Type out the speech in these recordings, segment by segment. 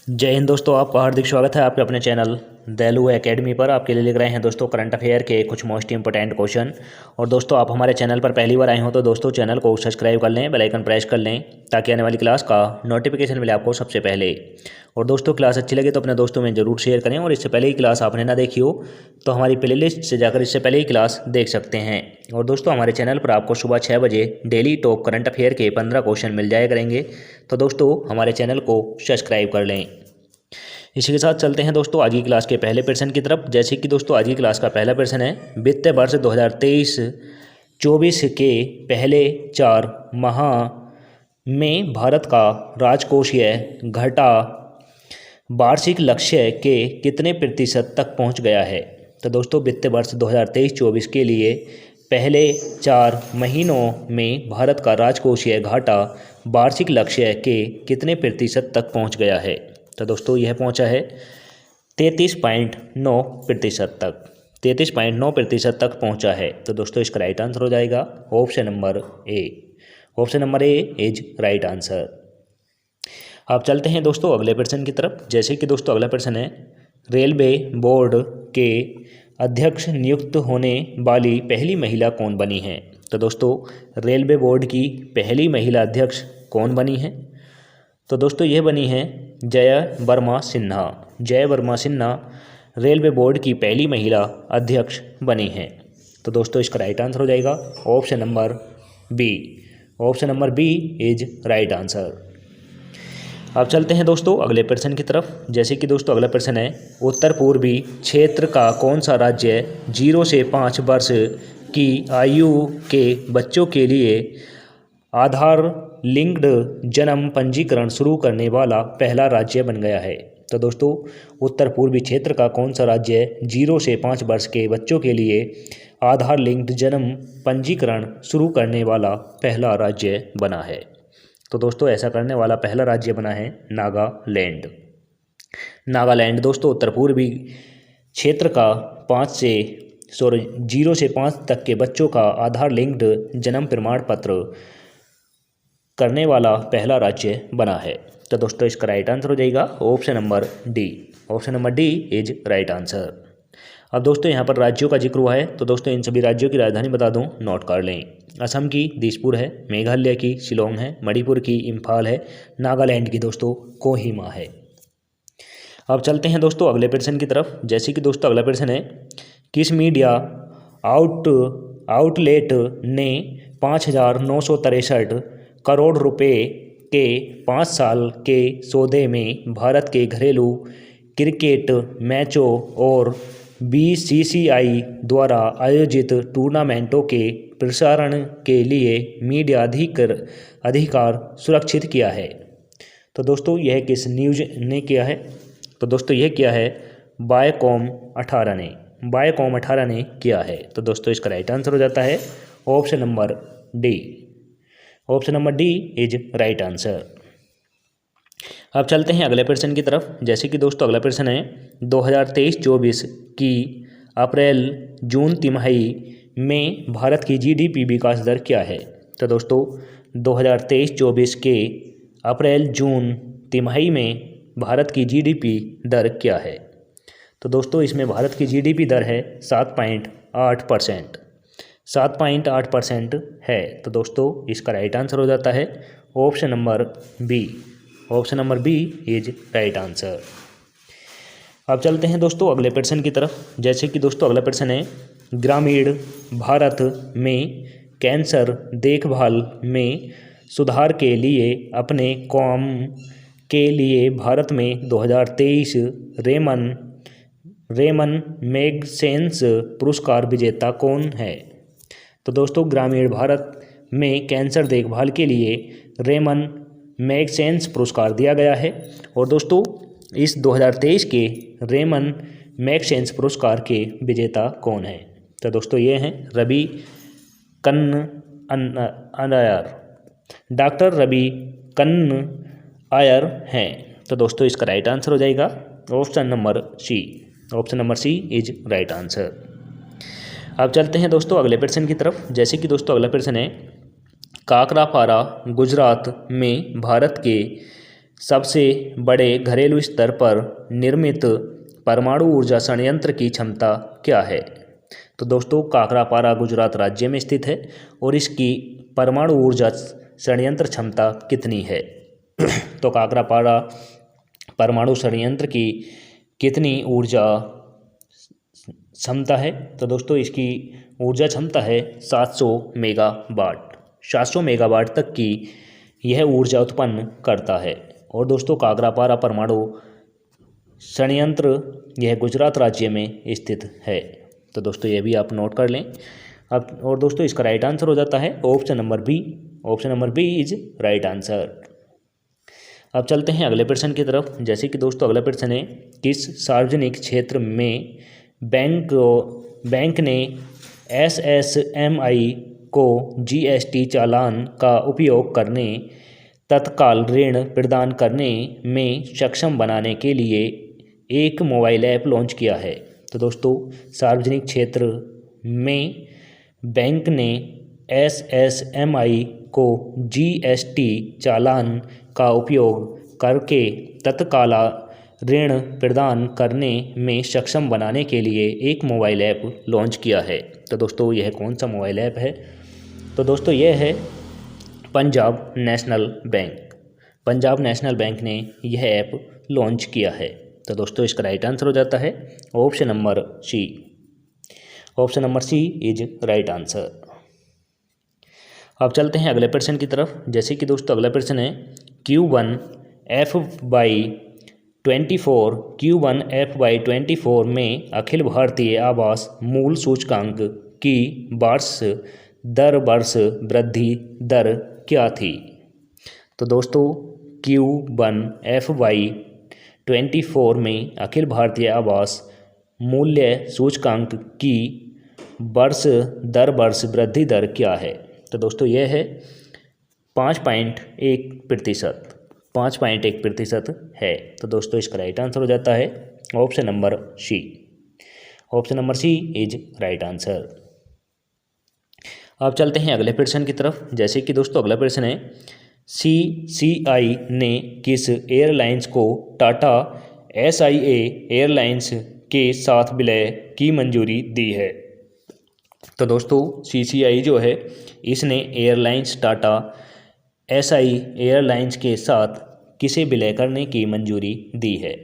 जय हिंद दोस्तों, आपका हार्दिक स्वागत है आपके अपने चैनल दैलू एकेडमी पर। आपके लिए लेकर आए हैं दोस्तों करंट अफेयर के कुछ मोस्ट इंपोर्टेंट क्वेश्चन। और दोस्तों आप हमारे चैनल पर पहली बार आए हो तो दोस्तों चैनल को सब्सक्राइब कर लें, बेल आइकन प्रेस कर लें ताकि आने वाली क्लास का नोटिफिकेशन मिले आपको सबसे पहले। और दोस्तों क्लास अच्छी लगे तो अपने दोस्तों में ज़रूर शेयर करें। और इससे पहले ही क्लास आपने ना देखी हो तो हमारी प्लेलिस्ट से जाकर इससे पहले ही क्लास देख सकते हैं। और दोस्तों हमारे चैनल पर आपको सुबह 6 बजे डेली टॉप करंट अफेयर के 15 क्वेश्चन मिल जाया करेंगे। तो दोस्तों हमारे चैनल को सब्सक्राइब कर लें। इसी के साथ चलते हैं दोस्तों आज की क्लास के पहले प्रश्न की तरफ। जैसे कि दोस्तों आज की क्लास का पहला प्रश्न है, वित्तीय वर्ष 2023-24 के पहले 4 माह में भारत का राजकोषीय घाटा वार्षिक लक्ष्य के कितने प्रतिशत तक पहुंच गया है। तो दोस्तों वित्तीय वर्ष 2023-24 के लिए पहले 4 महीनों में भारत का राजकोषीय घाटा वार्षिक लक्ष्य के कितने प्रतिशत तक पहुंच गया है। तो दोस्तों यह पहुंचा है 33.9% तक। 33.9% तक पहुंचा है। तो दोस्तों इसका राइट आंसर हो जाएगा option number A. Option number A is right answer. अब चलते हैं दोस्तों अगले प्रश्न की तरफ। जैसे कि दोस्तों अगला प्रश्न है, रेलवे बोर्ड के अध्यक्ष नियुक्त होने वाली पहली महिला कौन बनी है। तो दोस्तों रेलवे बोर्ड की पहली महिला अध्यक्ष कौन बनी है। तो दोस्तों यह बनी है जय वर्मा सिन्हा। जय वर्मा सिन्हा रेलवे बोर्ड की पहली महिला अध्यक्ष बनी हैं। तो दोस्तों इसका राइट आंसर हो जाएगा option number B. Option number B is right answer. अब चलते हैं दोस्तों अगले प्रश्न की तरफ। जैसे कि दोस्तों अगला प्रश्न है, उत्तर पूर्वी क्षेत्र का कौन सा राज्य 0 से 5 वर्ष की आयु के बच्चों के लिए आधार लिंक्ड जन्म पंजीकरण शुरू करने वाला पहला राज्य बन गया है। तो दोस्तों उत्तर पूर्वी क्षेत्र का कौन सा राज्य 0 से 5 वर्ष के बच्चों के लिए आधार लिंक्ड जन्म पंजीकरण शुरू करने वाला पहला राज्य बना है। तो दोस्तों ऐसा करने वाला पहला राज्य बना है नागालैंड। नागालैंड दोस्तों उत्तर पूर्वी क्षेत्र का 0 से 5 तक के बच्चों का आधार लिंक्ड जन्म प्रमाण पत्र करने वाला पहला राज्य बना है। तो दोस्तों इसका राइट आंसर हो जाएगा option number D. Option number D is right answer. अब दोस्तों यहाँ पर राज्यों का जिक्र हुआ है तो दोस्तों इन सभी राज्यों की राजधानी बता दूं, नोट कर लें। असम की दिसपुर है, मेघालय की शिलोंग है, मणिपुर की इम्फाल है, नागालैंड की दोस्तों कोहिमा है। अब चलते हैं दोस्तों अगले प्रश्न की तरफ। जैसे कि दोस्तों अगला प्रश्न है, किस मीडिया आउटलेट ने 5,963 करोड़ रुपए के 5 साल के सौदे में भारत के घरेलू क्रिकेट मैचों और बीसीसीआई द्वारा आयोजित टूर्नामेंटों के प्रसारण के लिए मीडिया अधिकार सुरक्षित किया है। तो दोस्तों यह किस न्यूज़ ने किया है। तो दोस्तों यह किया है वायकॉम 18 ने। वायकॉम 18 ने किया है। तो दोस्तों इसका राइट आंसर हो जाता है option number D. Option number D is right answer. अब चलते हैं अगले प्रश्न की तरफ। जैसे कि दोस्तों अगला प्रश्न है, 2023-24 की अप्रैल जून तिमाही में भारत की जीडीपी विकास दर क्या है। तो दोस्तों 2023-24 के अप्रैल जून तिमाही में भारत की जीडीपी दर क्या है। तो दोस्तों इसमें भारत की जीडीपी दर है 7.8%। 7.8% है। तो दोस्तों इसका राइट आंसर हो जाता है option number B. Option number B is right answer. अब चलते हैं दोस्तों अगले प्रश्न की तरफ। जैसे कि दोस्तों अगला प्रश्न है, ग्रामीण भारत में कैंसर देखभाल में सुधार के लिए अपने काम के लिए भारत में 2023 रेमन मैगसेंस पुरस्कार विजेता कौन है। तो दोस्तों ग्रामीण भारत में कैंसर देखभाल के लिए रेमन मैगसेंस पुरस्कार दिया गया है। और दोस्तों इस 2023 के रेमन मैगसेंस पुरस्कार के विजेता कौन है। तो दोस्तों ये हैं रवि कन्नय्यर। डॉक्टर रवि कन्नय्यर हैं। तो दोस्तों इसका राइट आंसर हो जाएगा option number C. Option number C is right answer. अब चलते हैं दोस्तों अगले प्रश्न की तरफ। जैसे कि दोस्तों अगला प्रश्न है, काकरापारा गुजरात में भारत के सबसे बड़े घरेलू स्तर पर निर्मित परमाणु ऊर्जा संयंत्र की क्षमता क्या है? तो दोस्तों काकरापारा गुजरात राज्य में स्थित है और इसकी परमाणु ऊर्जा संयंत्र क्षमता कितनी है? तो काकरापारा परमाणु संयंत्र की कितनी ऊर्जा क्षमता है? तो दोस्तों इसकी ऊर्जा क्षमता है 700 मेगावाट। 700 मेगावाट तक की यह ऊर्जा उत्पन्न करता है। और दोस्तों काकरापारा परमाणु संयंत्र यह गुजरात राज्य में स्थित है। तो दोस्तों ये भी आप नोट कर लें। अब और दोस्तों इसका राइट आंसर हो जाता है option number B. Option number B is right answer. अब चलते हैं अगले प्रश्न की तरफ। जैसे कि दोस्तों अगला प्रश्न है, किस सार्वजनिक क्षेत्र में बैंक ने SSMI को GST चालान का उपयोग करने, तत्काल ऋण प्रदान करने में सक्षम बनाने के लिए एक मोबाइल ऐप लॉन्च किया है? तो दोस्तों सार्वजनिक क्षेत्र में बैंक ने SSMI को GST चालान का उपयोग करके तत्काल ऋण प्रदान करने में सक्षम बनाने के लिए एक मोबाइल ऐप लॉन्च किया है। तो दोस्तों यह कौन सा मोबाइल ऐप है? तो दोस्तों यह है Punjab national bank. Punjab national bank ने यह ऐप लॉन्च किया है। तो दोस्तों इसका राइट आंसर हो जाता है option number C. Option number C is right answer. अब चलते हैं अगले प्रश्न की तरफ। जैसे कि दोस्तों अगला प्रश्न है, Q1FY24 में अखिल भारतीय आवास मूल सूचकांक की वर्ष वृद्धि दर क्या थी? तो दोस्तों Q1FY24 में अखिल भारतीय आवास मूल्य सूचकांक की वर्ष वृद्धि दर क्या है? तो दोस्तों यह है 5.1%। 5.1% है। तो दोस्तों इसका राइट आंसर हो जाता है option number C. Option number C is right answer. अब चलते हैं अगले प्रश्न की तरफ। जैसे कि दोस्तों अगला प्रश्न है, CCI ने किस एयरलाइंस को टाटा SIA एयरलाइंस के साथ विलय की मंजूरी दी है? तो दोस्तों CCI जो है इसने एयरलाइंस टाटा SI एयरलाइंस के साथ किसे विलय करने की मंजूरी दी है?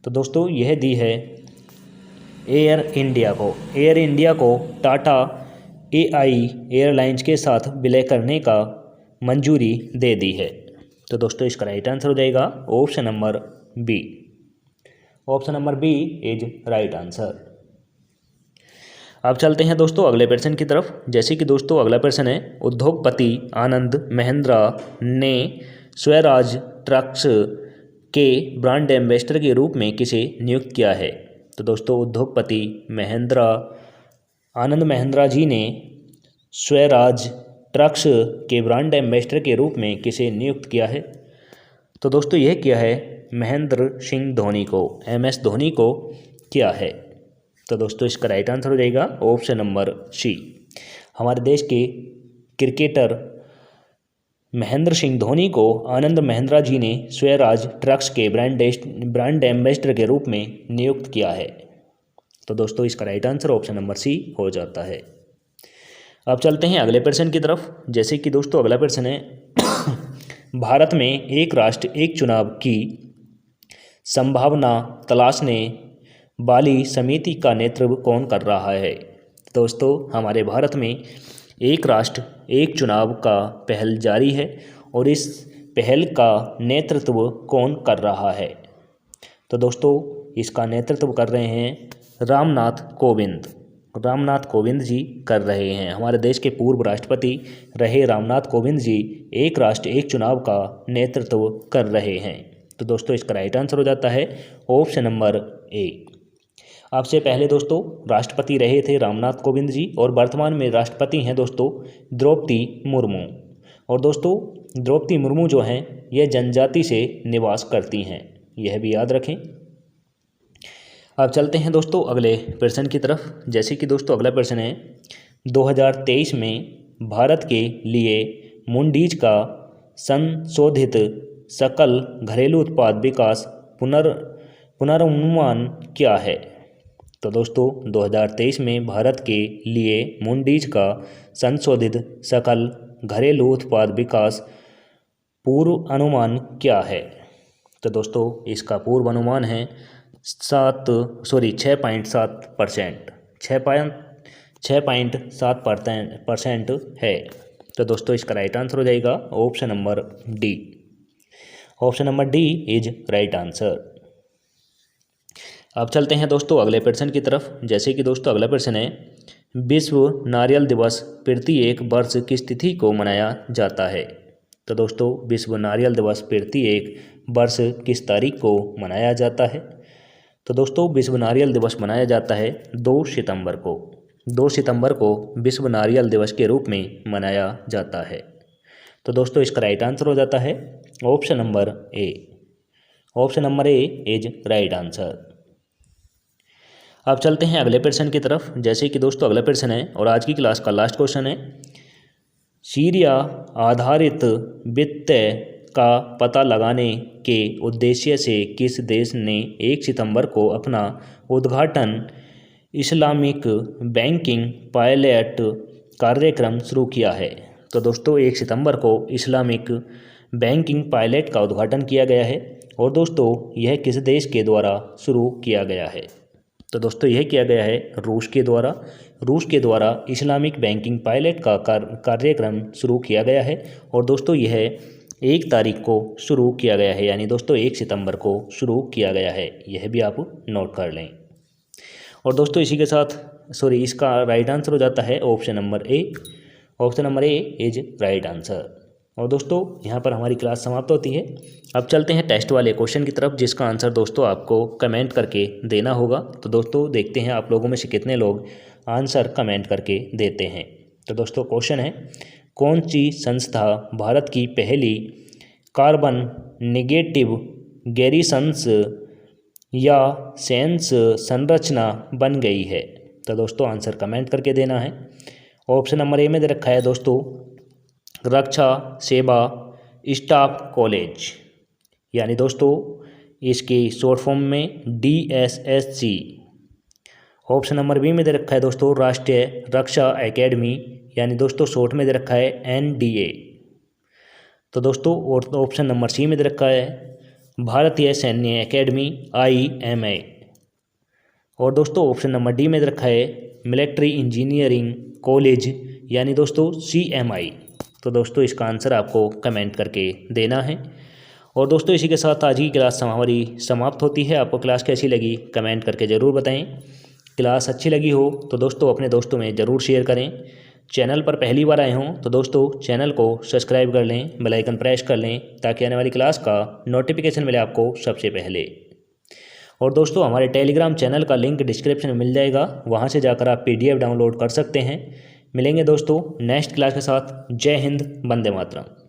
तो दोस्तों यह दी है एयर इंडिया को। एयर इंडिया को टाटा AI एयरलाइंस के साथ विलय करने का मंजूरी दे दी है। तो दोस्तों इसका राइट आंसर हो जाएगा option number B. Option number B is right answer. अब चलते हैं दोस्तों अगले प्रश्न की तरफ। जैसे कि दोस्तों अगला प्रश्न है, उद्योगपति आनंद महिंद्रा ने स्वराज ट्रक्स के ब्रांड एम्बेसडर के रूप में किसे नियुक्त किया है? तो दोस्तों उद्योगपति आनंद महिंद्रा जी ने स्वराज ट्रक्स के ब्रांड एम्बेसडर के रूप में किसे नियुक्त किया है? तो दोस्तों यह किया है महेंद्र सिंह धोनी को, MS धोनी को किया है। तो दोस्तों इसका राइट आंसर हो जाएगा ऑप्शन नंबर सी। हमारे देश के क्रिकेटर महेंद्र सिंह धोनी को आनंद महिंद्रा जी ने स्वराज ट्रक्स के ब्रांड एम्बेसडर के रूप में नियुक्त किया है। तो दोस्तों इसका right answer option number C हो जाता है। अब चलते हैं अगले प्रश्न की तरफ। जैसे कि दोस्तों अगला प्रश्न है, भारत में एक राष्ट्र एक चुनाव की संभावना तलाशने वाली समिति का नेतृत्व कौन कर रहा है? दोस्तों हमारे भारत में एक राष्ट्र एक चुनाव का पहल जारी है और इस पहल का नेतृत्व कौन कर रहा है? तो दोस्तों इसका नेतृत्व कर रहे हैं रामनाथ कोविंद जी कर रहे हैं। हमारे देश के पूर्व राष्ट्रपति रहे रामनाथ कोविंद जी एक राष्ट्र एक चुनाव का नेतृत्व कर रहे हैं। तो दोस्तों इसका राइट आंसर हो जाता है ऑप्शन नंबर ए। आपसे पहले दोस्तों राष्ट्रपति रहे थे रामनाथ कोविंद जी और वर्तमान में राष्ट्रपति हैं दोस्तों द्रौपदी मुर्मू। और दोस्तों द्रौपदी मुर्मू जो हैं यह जनजाति से निवास करती हैं, यह भी याद रखें। अब चलते हैं दोस्तों अगले प्रश्न की तरफ। जैसे कि दोस्तों अगला प्रश्न है, 2023 में भारत के लिए मूडीज का संशोधित सकल घरेलू उत्पाद विकास पुनर्नुमान क्या है? तो दोस्तों 2023 में भारत के लिए मूडीज का संशोधित सकल घरेलू उत्पाद विकास पूर्व अनुमान क्या है? तो दोस्तों इसका पूर्व अनुमान है 6.7%। 6.7% है। तो दोस्तों इसका राइट आंसर हो जाएगा option number D. Option number D is right answer. अब चलते हैं दोस्तों अगले प्रश्न की तरफ। जैसे कि दोस्तों अगला प्रश्न है, विश्व नारियल दिवस प्रत्येक वर्ष किस तिथि को मनाया जाता है? तो दोस्तों विश्व नारियल दिवस प्रत्येक वर्ष किस तारीख को मनाया जाता है? तो दोस्तों विश्व नारियल दिवस मनाया जाता है 2 सितंबर को। 2 सितंबर को विश्व नारियल दिवस के रूप में मनाया जाता है। तो दोस्तों इसका राइट आंसर हो जाता है option number A. Option number A is right answer. अब चलते हैं अगले प्रश्न की तरफ। जैसे कि दोस्तों अगला प्रश्न है और आज की क्लास का लास्ट क्वेश्चन है, सीरिया आधारित वित्त का पता लगाने के उद्देश्य से किस देश ने 1 सितंबर को अपना उद्घाटन इस्लामिक बैंकिंग पायलट कार्यक्रम शुरू किया है? तो दोस्तों 1 सितंबर को इस्लामिक बैंकिंग पायलट का उद्घाटन किया गया है और दोस्तों यह किस देश के द्वारा शुरू किया गया है? तो दोस्तों यह किया गया है रूस के द्वारा। रूस के द्वारा इस्लामिक बैंकिंग पायलट का कार्यक्रम शुरू किया गया है और दोस्तों यह 1 तारीख को शुरू किया गया है, यानी दोस्तों 1 सितंबर को शुरू किया गया है। यह भी आप नोट कर लें। और दोस्तों इसी के साथ इसका राइट आंसर हो जाता है option number A. Option number A is right answer. और दोस्तों यहाँ पर हमारी क्लास समाप्त होती है। अब चलते हैं टेस्ट वाले क्वेश्चन की तरफ, जिसका आंसर दोस्तों आपको कमेंट करके देना होगा। तो दोस्तों देखते हैं आप लोगों में से कितने लोग आंसर कमेंट करके देते हैं। तो दोस्तों क्वेश्चन है, कौन सी संस्था भारत की पहली कार्बन नेगेटिव गैरीसंस या सेंस संरचना बन गई है? तो दोस्तों आंसर कमेंट करके देना है। ऑप्शन नंबर ए में दे रखा है दोस्तों रक्षा सेवा स्टाफ कॉलेज, यानी दोस्तों इसकी शॉर्ट फॉर्म में DSSC। ऑप्शन नंबर बी में दे रखा है दोस्तों राष्ट्रीय रक्षा एकेडमी, यानी दोस्तों शॉर्ट में दे रखा है NDA। तो दोस्तों और ऑप्शन नंबर सी में दे रखा है भारतीय सैन्य एकेडमी IMA। और दोस्तों ऑप्शन नंबर डी में दे रखा है मिलिट्री इंजीनियरिंग कॉलेज, यानी दोस्तों CMI। तो दोस्तों इसका आंसर आपको कमेंट करके देना है। और दोस्तों इसी के साथ आज की क्लास हमारी समाप्त होती है। आपको क्लास कैसी लगी कमेंट करके ज़रूर बताएं। क्लास अच्छी लगी हो तो दोस्तों अपने दोस्तों में ज़रूर शेयर करें। चैनल पर पहली बार आए हों तो दोस्तों चैनल को सब्सक्राइब कर लें, बेल आइकन प्रेस कर लें, ताकि आने वाली क्लास का नोटिफिकेशन मिले आपको सबसे पहले। और दोस्तों हमारे टेलीग्राम चैनल का लिंक डिस्क्रिप्शन में मिल जाएगा, वहाँ से जाकर आप PDF डाउनलोड कर सकते हैं। मिलेंगे दोस्तों नेक्स्ट क्लास के साथ। जय हिंद, वंदे मातरम।